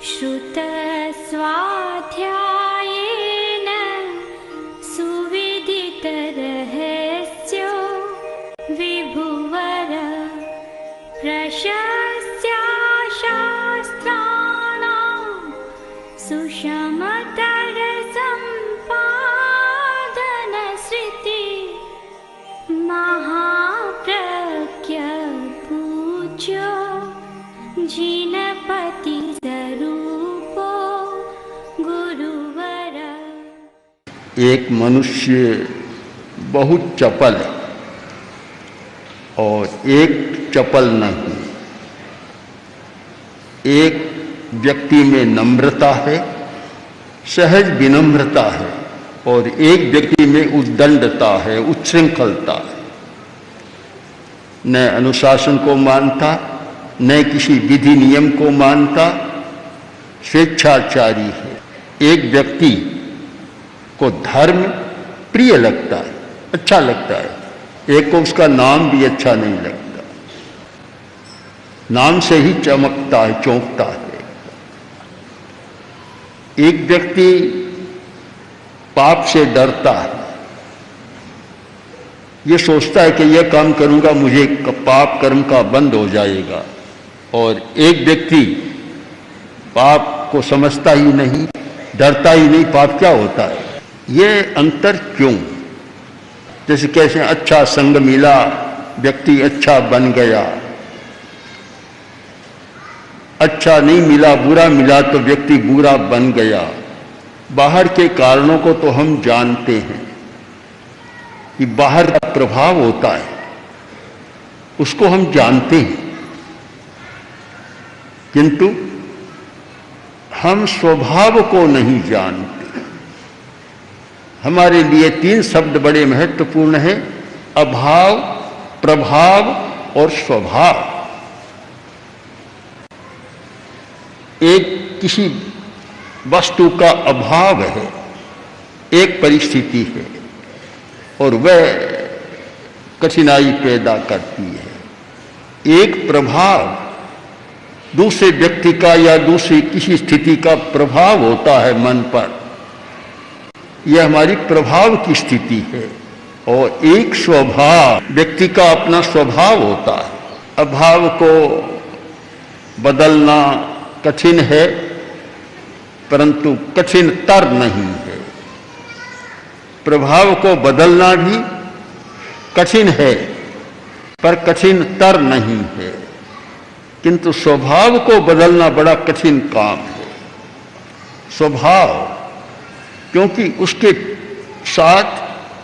श्रुतस्वाध्यायेन सुविदितरहस्यो विभुवर प्रशस्त्या शास्त्राणां सुषमतरसम्पादनश्रुति महाप्रज्ञ पूज्यो जिनपति स्वरूपो गुरुवर। एक मनुष्य बहुत चपल है और एक चपल नहीं। एक व्यक्ति में नम्रता है, सहज विनम्रता है, और एक व्यक्ति में उद्दंडता है, उच्छृंखलता है। न अनुशासन को मानता, न किसी विधि नियम को मानता, स्वेच्छाचारी है। एक व्यक्ति को धर्म प्रिय लगता है, अच्छा लगता है, एक को उसका नाम भी अच्छा नहीं लगता, नाम से ही चमकता है, चौंकता है। एक व्यक्ति पाप से डरता है, ये सोचता है कि यह काम करूंगा मुझे पाप कर्म का बंद हो जाएगा, और एक व्यक्ति पाप को समझता ही नहीं, डरता ही नहीं, पाप क्या होता है। ये अंतर क्यों? जैसे कैसे अच्छा संग मिला, व्यक्ति अच्छा बन गया, अच्छा नहीं मिला, बुरा मिला तो व्यक्ति बुरा बन गया। बाहर के कारणों को तो हम जानते हैं कि बाहर का प्रभाव होता है, उसको हम जानते हैं, किंतु हम स्वभाव को नहीं जानते। हमारे लिए तीन शब्द बड़े महत्वपूर्ण हैं: अभाव, प्रभाव और स्वभाव। एक किसी वस्तु का अभाव है, एक परिस्थिति है, और वह कठिनाई पैदा करती है। एक प्रभाव दूसरे व्यक्ति का या दूसरी किसी स्थिति का प्रभाव होता है मन पर, यह हमारी प्रभाव की स्थिति है। और एक स्वभाव, व्यक्ति का अपना स्वभाव होता है। अभाव को बदलना कठिन है, परंतु कठिनतर नहीं है। प्रभाव को बदलना भी कठिन है, पर कठिनतर नहीं है। किंतु स्वभाव को बदलना बड़ा कठिन काम है। स्वभाव, क्योंकि उसके साथ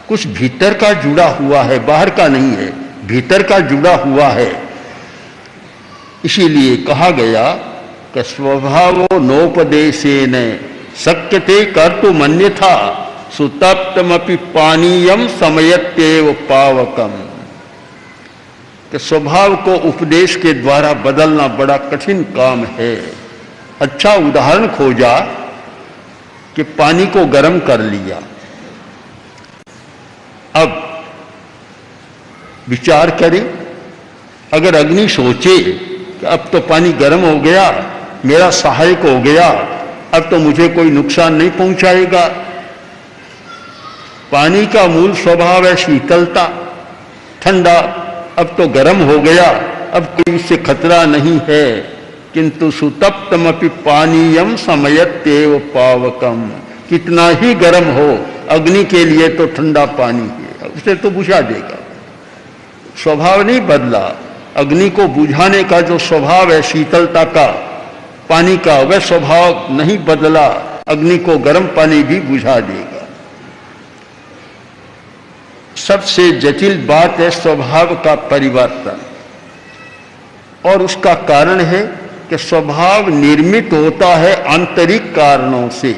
कुछ भीतर का जुड़ा हुआ है, बाहर का नहीं है, भीतर का जुड़ा हुआ है। इसीलिए कहा गया कि स्वभावो नोपदेशेन शक्यते कर्तुमन्यथा सुतप्तमपि पानीयम समयत्येव पावकम। कि स्वभाव को उपदेश के द्वारा बदलना बड़ा कठिन काम है। अच्छा उदाहरण खोजा कि पानी को गर्म कर लिया। अब विचार करें, अगर अग्नि सोचे कि अब तो पानी गर्म हो गया, मेरा सहायक हो गया, अब तो मुझे कोई नुकसान नहीं पहुंचाएगा। पानी का मूल स्वभाव है शीतलता, ठंडा, अब तो गर्म हो गया, अब कोई इससे खतरा नहीं है। किंतु सुतप्तमपि पानीयम समयत्येव पावकम। कितना ही गर्म हो, अग्नि के लिए तो ठंडा पानी है, उसे तो बुझा देगा। स्वभाव नहीं बदला, अग्नि को बुझाने का जो स्वभाव है शीतलता का, पानी का, वह स्वभाव नहीं बदला। अग्नि को गर्म पानी भी बुझा देगा। सबसे जटिल बात है स्वभाव का परिवर्तन, और उसका कारण है कि स्वभाव निर्मित होता है आंतरिक कारणों से।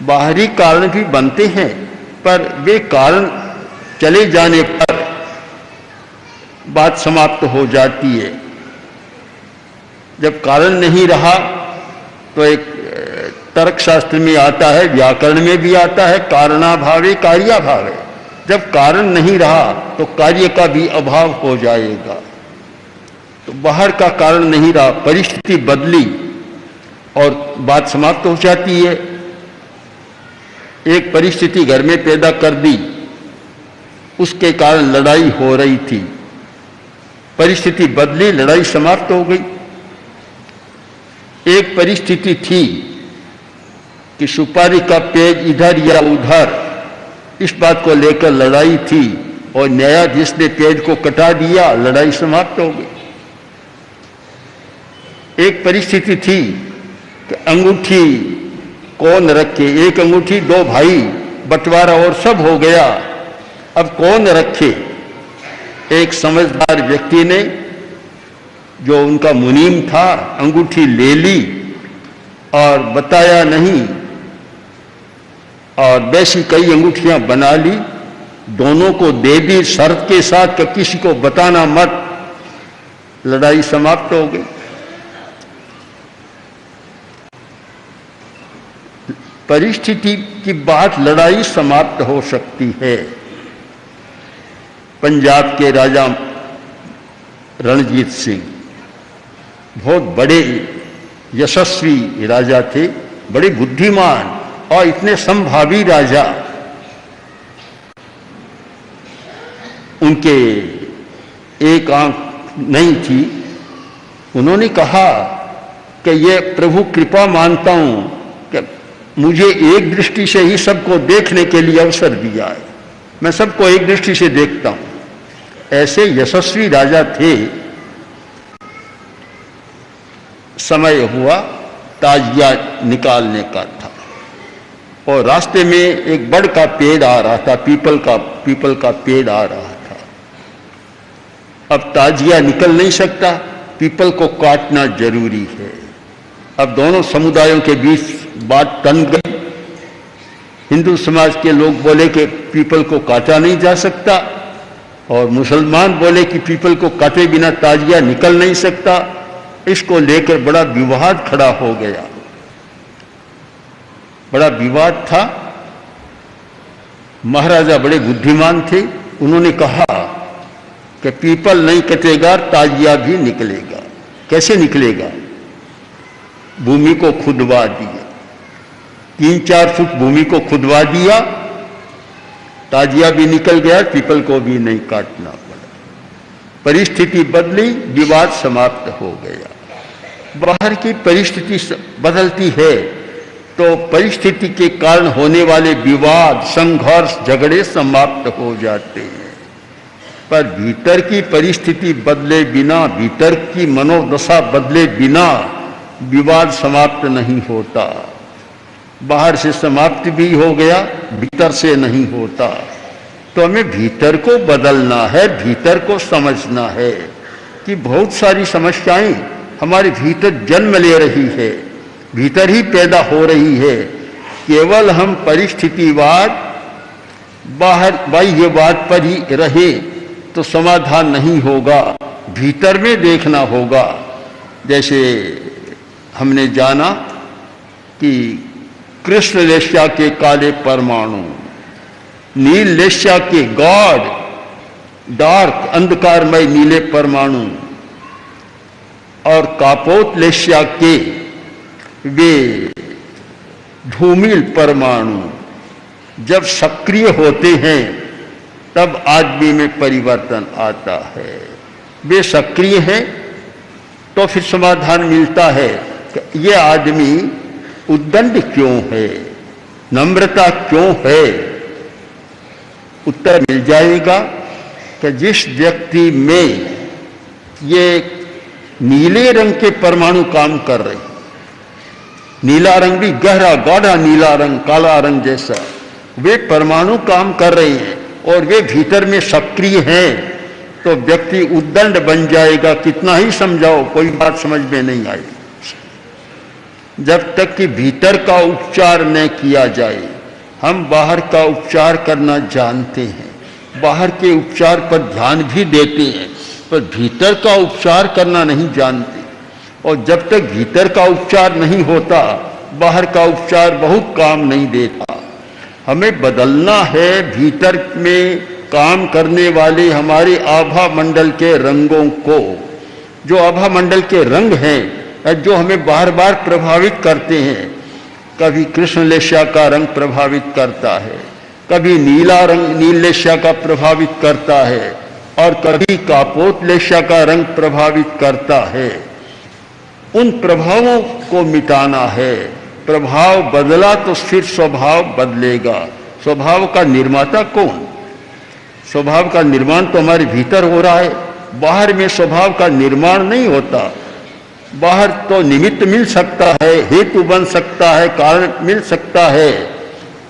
बाहरी कारण भी बनते हैं, पर वे कारण चले जाने पर बात समाप्त हो जाती है। जब कारण नहीं रहा तो एक तर्कशास्त्र में आता है, व्याकरण में भी आता है, कारणाभावे कार्याभावे। जब कारण नहीं रहा तो कार्य का भी अभाव हो जाएगा। तो बाहर का कारण नहीं रहा, परिस्थिति बदली और बात समाप्त हो जाती है। एक परिस्थिति घर में पैदा कर दी, उसके कारण लड़ाई हो रही थी, परिस्थिति बदली, लड़ाई समाप्त हो गई। एक परिस्थिति थी कि सुपारी का पेड़ इधर या उधर, इस बात को लेकर लड़ाई थी और न्यायाधीश ने पेड़ को कटा दिया, लड़ाई समाप्त हो गई। एक परिस्थिति थी कि अंगूठी कौन रखे, एक अंगूठी दो भाई, बंटवारा और सब हो गया, अब कौन रखे। एक समझदार व्यक्ति ने, जो उनका मुनीम था, अंगूठी ले ली और बताया नहीं, और वैसी कई अंगूठियां बना ली, दोनों को दे दी शर्त के साथ कि किसी को बताना मत। लड़ाई समाप्त हो गई। परिस्थिति की बात लड़ाई समाप्त हो सकती है। पंजाब के राजा रणजीत सिंह बहुत बड़े यशस्वी राजा थे, बड़े बुद्धिमान और इतने संभावी राजा। उनके एक आंख नहीं थी। उन्होंने कहा कि ये प्रभु कृपा मानता हूं कि मुझे एक दृष्टि से ही सबको देखने के लिए अवसर दिया है, मैं सबको एक दृष्टि से देखता हूं। ऐसे यशस्वी राजा थे। समय हुआ ताजिया निकालने का था और रास्ते में एक बड़ का पेड़ आ रहा था, पीपल का पेड़ आ रहा था। अब ताजिया निकल नहीं सकता, पीपल को काटना जरूरी है। अब दोनों समुदायों के बीच बात तन गई। हिंदू समाज के लोग बोले कि पीपल को काटा नहीं जा सकता, और मुसलमान बोले कि पीपल को काटे बिना ताजिया निकल नहीं सकता। इसको लेकर बड़ा विवाद खड़ा हो गया। बड़ा विवाद था। महाराजा बड़े बुद्धिमान थे। उन्होंने कहा कि पीपल नहीं कटेगा, ताजिया भी निकलेगा। कैसे निकलेगा? भूमि को खुदवा दिया, 3-4 फुट भूमि को खुदवा दिया, ताजिया भी निकल गया, पीपल को भी नहीं काटना पड़ा। परिस्थिति बदली, विवाद समाप्त हो गया। बाहर की परिस्थिति बदलती है तो परिस्थिति के कारण होने वाले विवाद, संघर्ष, झगड़े समाप्त हो जाते हैं। पर भीतर की परिस्थिति बदले बिना, भीतर की मनोदशा बदले बिना विवाद समाप्त नहीं होता। बाहर से समाप्त भी हो गया, भीतर से नहीं होता। तो हमें भीतर को बदलना है, भीतर को समझना है कि बहुत सारी समस्याएं हमारे भीतर जन्म ले रही है, भीतर ही पैदा हो रही है। केवल हम परिस्थितिवाद, बाहर बाह्यवाद पर ही रहे तो समाधान नहीं होगा, भीतर में देखना होगा। जैसे हमने जाना कि कृष्ण लेस्या के काले परमाणु, नील लेस्या के गॉड डार्क अंधकारमय नीले परमाणु, और कापोत लेस्या के वे धूमिल परमाणु जब सक्रिय होते हैं तब आदमी में परिवर्तन आता है। वे सक्रिय हैं तो फिर समाधान मिलता है कि ये आदमी उद्दंड क्यों है, नम्रता क्यों है। उत्तर मिल जाएगा कि जिस व्यक्ति में ये नीले रंग के परमाणु काम कर रहे, नीला रंग भी गहरा गाढ़ा नीला रंग, काला रंग जैसा, वे परमाणु काम कर रहे हैं और वे भीतर में सक्रिय हैं, तो व्यक्ति उद्दंड बन जाएगा। कितना ही समझाओ, कोई बात समझ में नहीं आएगी। जब तक कि भीतर का उपचार न किया जाए। हम बाहर का उपचार करना जानते हैं, बाहर के उपचार पर ध्यान भी देते हैं, पर भीतर का उपचार करना नहीं जानते। और जब तक भीतर का उपचार नहीं होता, बाहर का उपचार बहुत काम नहीं देता। हमें बदलना है भीतर में काम करने वाले हमारे आभा मंडल के रंगों को। जो आभा मंडल के रंग हैं जो हमें बार बार प्रभावित करते हैं। कभी कृष्ण लेस्या का रंग प्रभावित करता है, कभी नीला रंग नील लेस्या का प्रभावित करता है, और कभी कापोत लेस्या का रंग प्रभावित करता है। उन प्रभावों को मिटाना है। प्रभाव बदला तो फिर स्वभाव बदलेगा। स्वभाव का निर्माता कौन? स्वभाव का निर्माण तो हमारे भीतर हो रहा है, बाहर में स्वभाव का निर्माण नहीं होता। बाहर तो निमित्त मिल सकता है, हेतु बन सकता है, कारण मिल सकता है,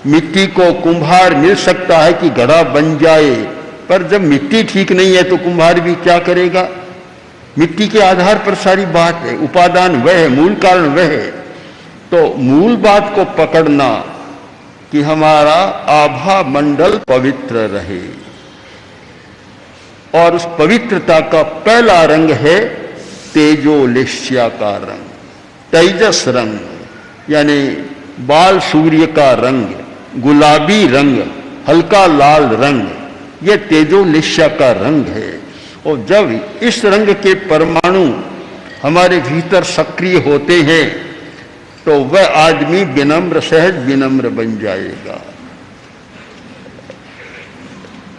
मिट्टी को कुम्हार मिल सकता है कि घड़ा बन जाए, पर जब मिट्टी ठीक नहीं है तो कुम्हार भी क्या करेगा? मिट्टी के आधार पर सारी बात है, उपादान वह है, मूल कारण वह है। तो मूल बात को पकड़ना कि हमारा आभा मंडल पवित्र रहे, और उस पवित्रता का पहला रंग है तेजोलेस्या का रंग, तेजस रंग, यानी बाल सूर्य का रंग, गुलाबी रंग, हल्का लाल रंग, यह तेजोलेस्या का रंग है। और जब इस रंग के परमाणु हमारे भीतर सक्रिय होते हैं तो वह आदमी विनम्र, सहज विनम्र बन जाएगा।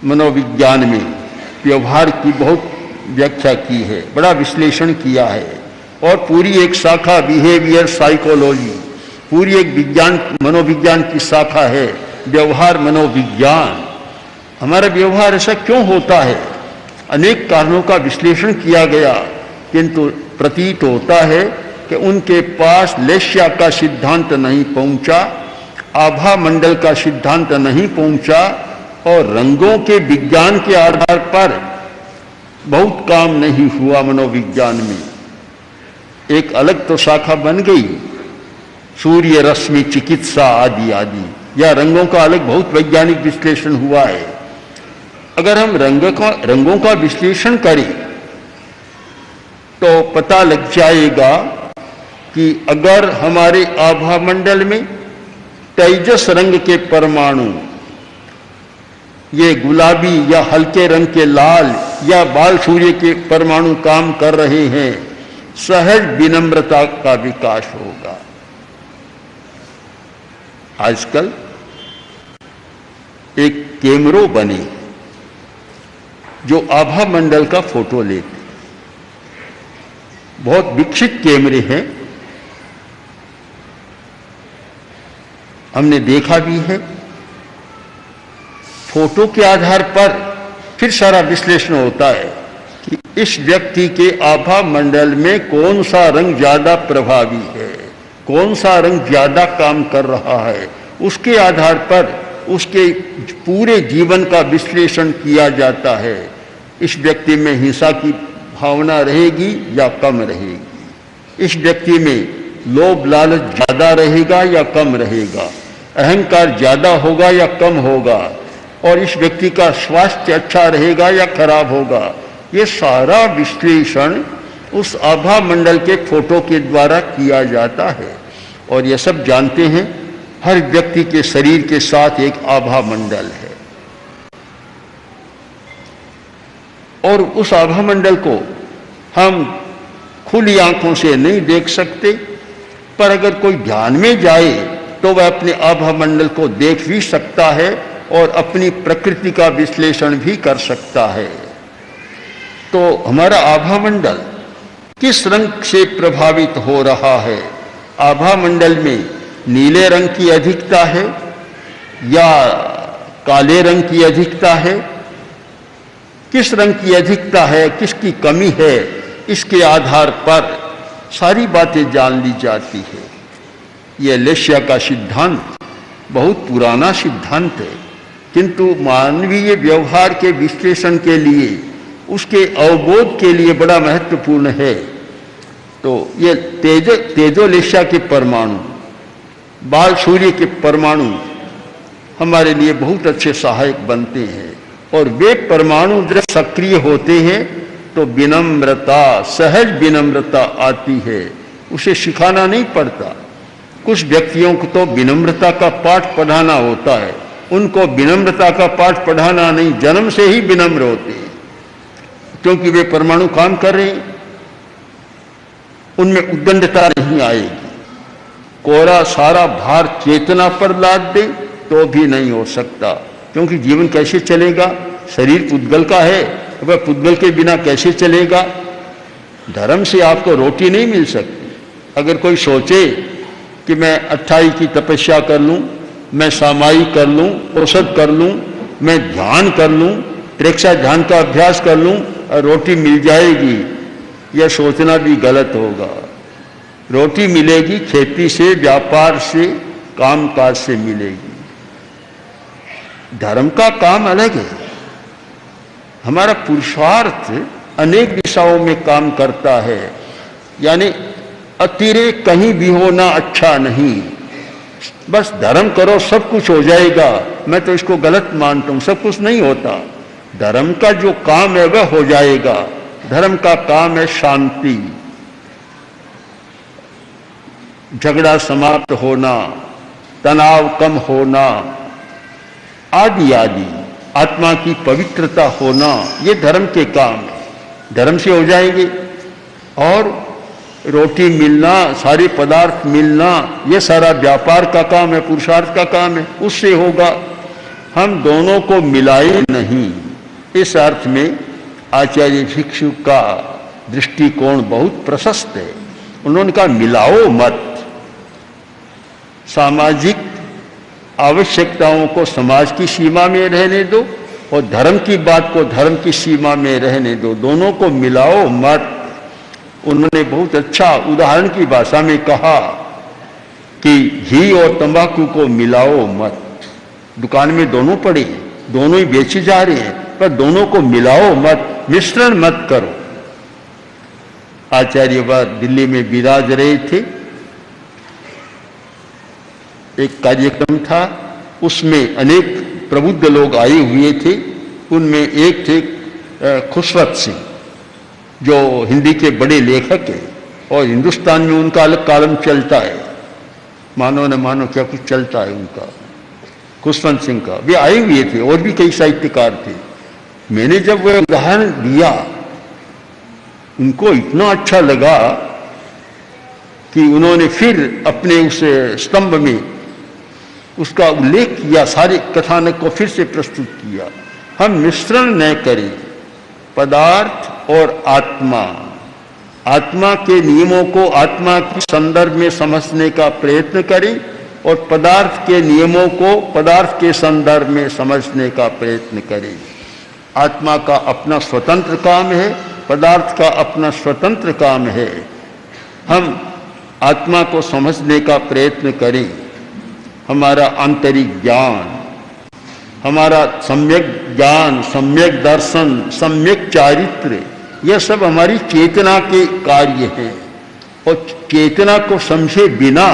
मनोविज्ञान में व्यवहार की बहुत व्याख्या की है, बड़ा विश्लेषण किया है, और पूरी एक शाखा बिहेवियर साइकोलॉजी, पूरी एक विज्ञान, मनोविज्ञान की शाखा है व्यवहार मनोविज्ञान। हमारा व्यवहार ऐसा क्यों होता है? अनेक कारणों का विश्लेषण किया गया, किंतु प्रतीत होता है कि उनके पास लेस्या का सिद्धांत नहीं पहुंचा, आभा मंडल का सिद्धांत नहीं पहुंचा, और रंगों के विज्ञान के आधार पर बहुत काम नहीं हुआ मनोविज्ञान में। एक अलग तो शाखा बन गई, सूर्य रश्मि चिकित्सा आदि आदि, या रंगों का अलग बहुत वैज्ञानिक विश्लेषण हुआ है। अगर हम रंगों का विश्लेषण करें तो पता लग जाएगा कि अगर हमारे आभा मंडल में तेजस रंग के परमाणु, ये गुलाबी या हल्के रंग के लाल या बाल सूर्य के परमाणु काम कर रहे हैं, सहज विनम्रता का विकास होगा। आजकल एक कैमरो बने जो आभा मंडल का फोटो लेते, बहुत विकसित कैमरे हैं, हमने देखा भी है। फोटो के आधार पर फिर सारा विश्लेषण होता है कि इस व्यक्ति के आभा मंडल में कौन सा रंग ज्यादा प्रभावी है, कौन सा रंग ज्यादा काम कर रहा है। उसके आधार पर उसके पूरे जीवन का विश्लेषण किया जाता है। इस व्यक्ति में हिंसा की भावना रहेगी या कम रहेगी, इस व्यक्ति में लोभ लालच ज्यादा रहेगा या कम रहेगा, अहंकार ज्यादा होगा या कम होगा, और इस व्यक्ति का स्वास्थ्य अच्छा रहेगा या खराब होगा। ये सारा विश्लेषण उस आभा मंडल के फोटो के द्वारा किया जाता है। और ये सब जानते हैं, हर व्यक्ति के शरीर के साथ एक आभा मंडल है, और उस आभा मंडल को हम खुली आंखों से नहीं देख सकते, पर अगर कोई ध्यान में जाए तो वह अपने आभा मंडल को देख भी सकता है और अपनी प्रकृति का विश्लेषण भी कर सकता है। तो हमारा आभा मंडल किस रंग से प्रभावित हो रहा है? आभा मंडल में नीले रंग की अधिकता है या काले रंग की अधिकता है? किस रंग की अधिकता है, किसकी कमी है, इसके आधार पर सारी बातें जान ली जाती है। यह लेस्या का सिद्धांत बहुत पुराना सिद्धांत है, किंतु मानवीय व्यवहार के विश्लेषण के लिए, उसके अवबोध के लिए बड़ा महत्वपूर्ण है। तो ये तेजोलेस्या के परमाणु, बाल सूर्य के परमाणु हमारे लिए बहुत अच्छे सहायक बनते हैं, और वे परमाणु जब सक्रिय होते हैं तो विनम्रता, सहज विनम्रता आती है। उसे सिखाना नहीं पड़ता। कुछ व्यक्तियों को तो विनम्रता का पाठ पढ़ाना होता है, उनको विनम्रता का पाठ पढ़ाना नहीं, जन्म से ही विनम्र होते हैं, क्योंकि वे परमाणु काम कर रहे हैं। उनमें उद्दंडता नहीं आएगी। कोरा सारा भार चेतना पर लाद दे तो भी नहीं हो सकता, क्योंकि जीवन कैसे चलेगा? शरीर पुद्गल का है, वह पुद्गल के बिना कैसे चलेगा? धर्म से आपको रोटी नहीं मिल सकती। अगर कोई सोचे कि मैं 28 की तपस्या कर लूं, मैं सामायिक कर लूं, औषध कर लूं, मैं ध्यान कर लूं, प्रेक्षा ध्यान का अभ्यास कर लूं और रोटी मिल जाएगी, यह सोचना भी गलत होगा। रोटी मिलेगी खेती से, व्यापार से, कामकाज से मिलेगी। धर्म का काम अलग है। हमारा पुरुषार्थ अनेक दिशाओं में काम करता है, यानी अतिरेक कहीं भी होना अच्छा नहीं। बस धर्म करो सब कुछ हो जाएगा, मैं तो इसको गलत मानता हूं। सब कुछ नहीं होता। धर्म का जो काम है वह हो जाएगा। धर्म का काम है शांति, झगड़ा समाप्त होना, तनाव कम होना, आदि आदि, आत्मा की पवित्रता होना, ये धर्म के काम है। धर्म से हो जाएंगे। और रोटी मिलना, सारे पदार्थ मिलना, ये सारा व्यापार का काम है, पुरुषार्थ का काम है, उससे होगा। हम दोनों को मिलाए नहीं। इस अर्थ में आचार्य भिक्षु का दृष्टिकोण बहुत प्रशस्त है। उन्होंने कहा मिलाओ मत। सामाजिक आवश्यकताओं को समाज की सीमा में रहने दो और धर्म की बात को धर्म की सीमा में रहने दो। दोनों को मिलाओ मत। उन्होंने बहुत अच्छा उदाहरण की भाषा में कहा कि घी और तंबाकू को मिलाओ मत। दुकान में दोनों पड़े, दोनों ही बेचे जा रहे हैं, पर दोनों को मिलाओ मत, मिश्रण मत करो। आचार्य वह दिल्ली में विराज रहे थे। एक कार्यक्रम था, उसमें अनेक प्रबुद्ध लोग आए हुए थे। उनमें एक थे खुशवंत सिंह, जो हिंदी के बड़े लेखक हैं और हिंदुस्तान में उनका अलग कॉलम चलता है। मानो न मानो क्या कुछ चलता है उनका, खुशवंत सिंह का। वे आए हुए थे और भी कई साहित्यकार थे। मैंने जब वह उदाहरण दिया, उनको इतना अच्छा लगा कि उन्होंने फिर अपने उस स्तंभ में उसका उल्लेख किया, सारे कथानक को फिर से प्रस्तुत किया। हम मिश्रण न करें पदार्थ और आत्मा। आत्मा के नियमों को आत्मा के संदर्भ में समझने का प्रयत्न करें और पदार्थ के नियमों को पदार्थ के संदर्भ में समझने का प्रयत्न करें। आत्मा का अपना स्वतंत्र काम है, पदार्थ का अपना स्वतंत्र काम है। हम आत्मा को समझने का प्रयत्न करें। हमारा आंतरिक ज्ञान, हमारा सम्यक ज्ञान, सम्यक दर्शन, सम्यक चारित्र, यह सब हमारी चेतना के कार्य हैं। और चेतना को समझे बिना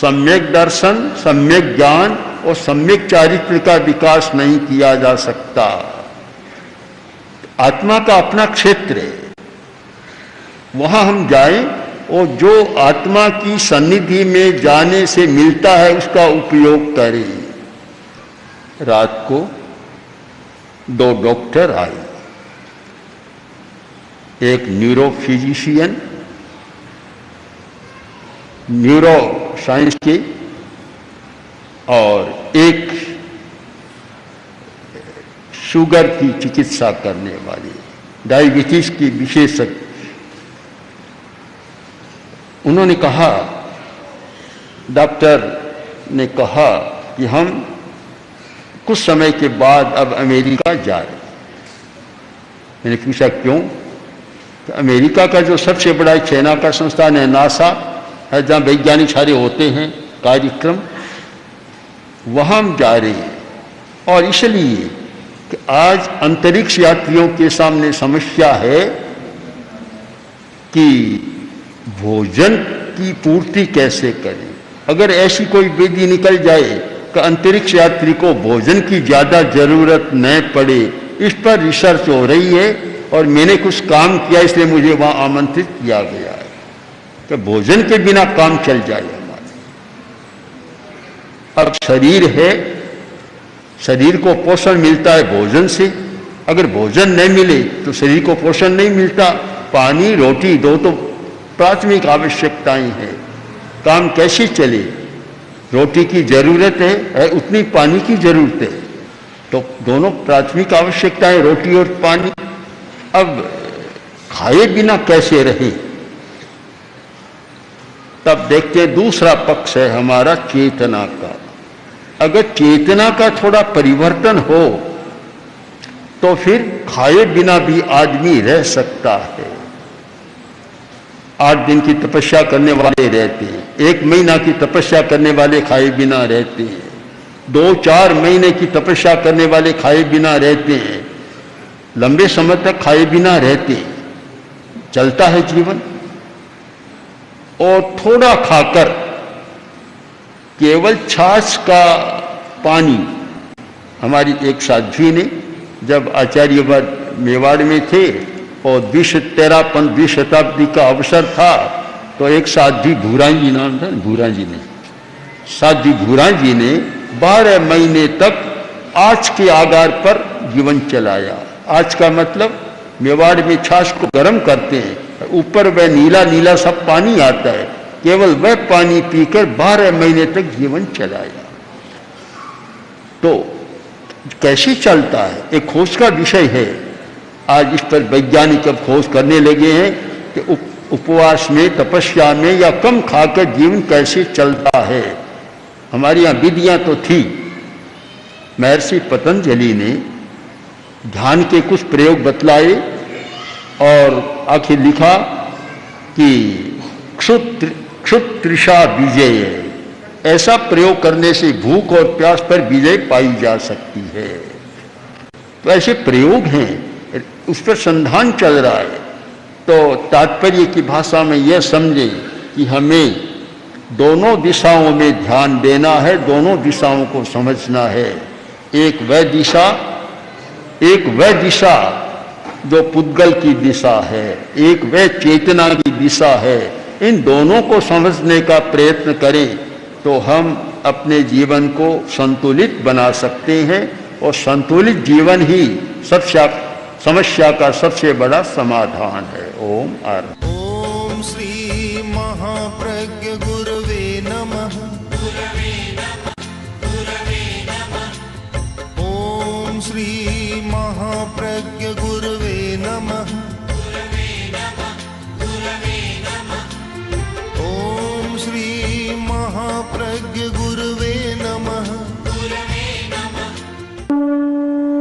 सम्यक दर्शन, सम्यक ज्ञान और सम्यक चारित्र का विकास नहीं किया जा सकता। आत्मा का अपना क्षेत्र है, वहां हम जाएं और जो आत्मा की सन्निधि में जाने से मिलता है उसका उपयोग करें। रात को 2 डॉक्टर आए, एक न्यूरो फिजिशियन, न्यूरो साइंस के, और एक शुगर की चिकित्सा करने वाले, डायबिटीज की विशेषज्ञ। उन्होंने कहा, डॉक्टर ने कहा कि हम कुछ समय के बाद अब अमेरिका जा रहे। मैंने पूछा क्यों? तो अमेरिका का जो सबसे बड़ा चाइना का संस्थान है नासा है, जहाँ वैज्ञानिक सारे होते हैं कार्यक्रम, वहाँ हम जा रहे हैं। और इसलिए कि आज अंतरिक्ष यात्रियों के सामने समस्या है कि भोजन की पूर्ति कैसे करें। अगर ऐसी कोई विधि निकल जाए कि अंतरिक्ष यात्री को भोजन की ज़्यादा जरूरत न पड़े, इस पर रिसर्च हो रही है और मैंने कुछ काम किया, इसलिए मुझे वहाँ आमंत्रित किया गया है कि भोजन के बिना काम चल जाए हमारा। अब शरीर है, शरीर को पोषण मिलता है भोजन से। अगर भोजन नहीं मिले तो शरीर को पोषण नहीं मिलता। पानी रोटी दो तो प्राथमिक आवश्यकताएं हैं। काम कैसे चले, रोटी की जरूरत है उतनी पानी की जरूरत है, तो दोनों प्राथमिक आवश्यकताएं रोटी और पानी। अब खाए बिना कैसे रहे, तब देखते हैं दूसरा पक्ष है हमारा चेतना का। अगर चेतना का थोड़ा परिवर्तन हो तो फिर खाए बिना भी आदमी रह सकता है। 8 दिन की तपस्या करने वाले रहते हैं, 1 महीना की तपस्या करने वाले खाए बिना रहते हैं, 2-4 महीने की तपस्या करने वाले खाए बिना रहते हैं, लंबे समय तक खाए बिना रहते हैं, चलता है जीवन। और थोड़ा खाकर केवल छाछ का पानी, हमारी एक साध्वी ने जब आचार्यवाद मेवाड़ में थे और 20 शताब्दी का अवसर था, तो एक साध्वी भूराई जी नाम था, भूराई ने, साध्वी भूराई जी ने 12 महीने तक आँच के आगार पर जीवन चलाया। आँच का मतलब मेवाड़ में छाछ को गर्म करते हैं, ऊपर वह नीला नीला सब पानी आता है, केवल वह पानी पीकर 12 महीने तक जीवन चलाया। तो कैसे चलता है, एक खोज का विषय है। आज इस पर वैज्ञानिक अब खोज करने लगे हैं कि उपवास में, तपस्या में या कम खाकर जीवन कैसे चलता है। हमारे यहाँ विधियां तो थी। महर्षि पतंजलि ने ध्यान के कुछ प्रयोग बतलाए और आखिर लिखा कि क्षुत्तृषा विजय, ऐसा प्रयोग करने से भूख और प्यास पर विजय पाई जा सकती है। तो ऐसे प्रयोग हैं, उस पर संधान चल रहा है। तो तात्पर्य की भाषा में यह समझे कि हमें दोनों दिशाओं में ध्यान देना है, दोनों दिशाओं को समझना है। एक वह दिशा जो पुद्गल की दिशा है, एक वह चेतना की दिशा है। इन दोनों को समझने का प्रयत्न करें तो हम अपने जीवन को संतुलित बना सकते हैं, और संतुलित जीवन ही समस्या का सबसे बड़ा समाधान है। ओम आर ओम श्री महाप्रज्ञ गुरवे नमः। ओम श्री महाप्रज्ञ गुरवे नमः। ओम श्री महाप्रज्ञ